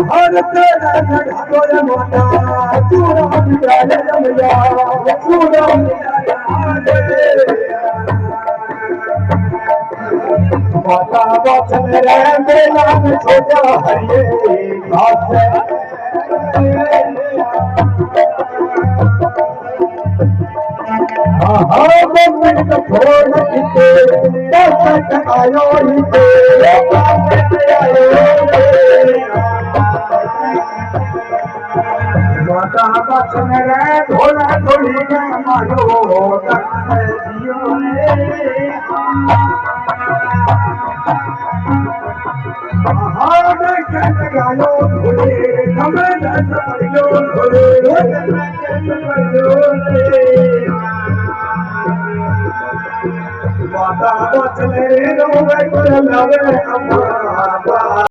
हर तेरा गोर माता चूड़ा मिलाए रमया चूड़ा माता बचन रे मेला में छोटा हरिये घास हाँ बम्बई का फोन किते दस आयो हिते माता बचन रे ढोला ढोली मारो जियो रे हाँ मैं गायो ढोले समय दस परियो ढोले माता बचन रे रो मैं कर लवे अम्मा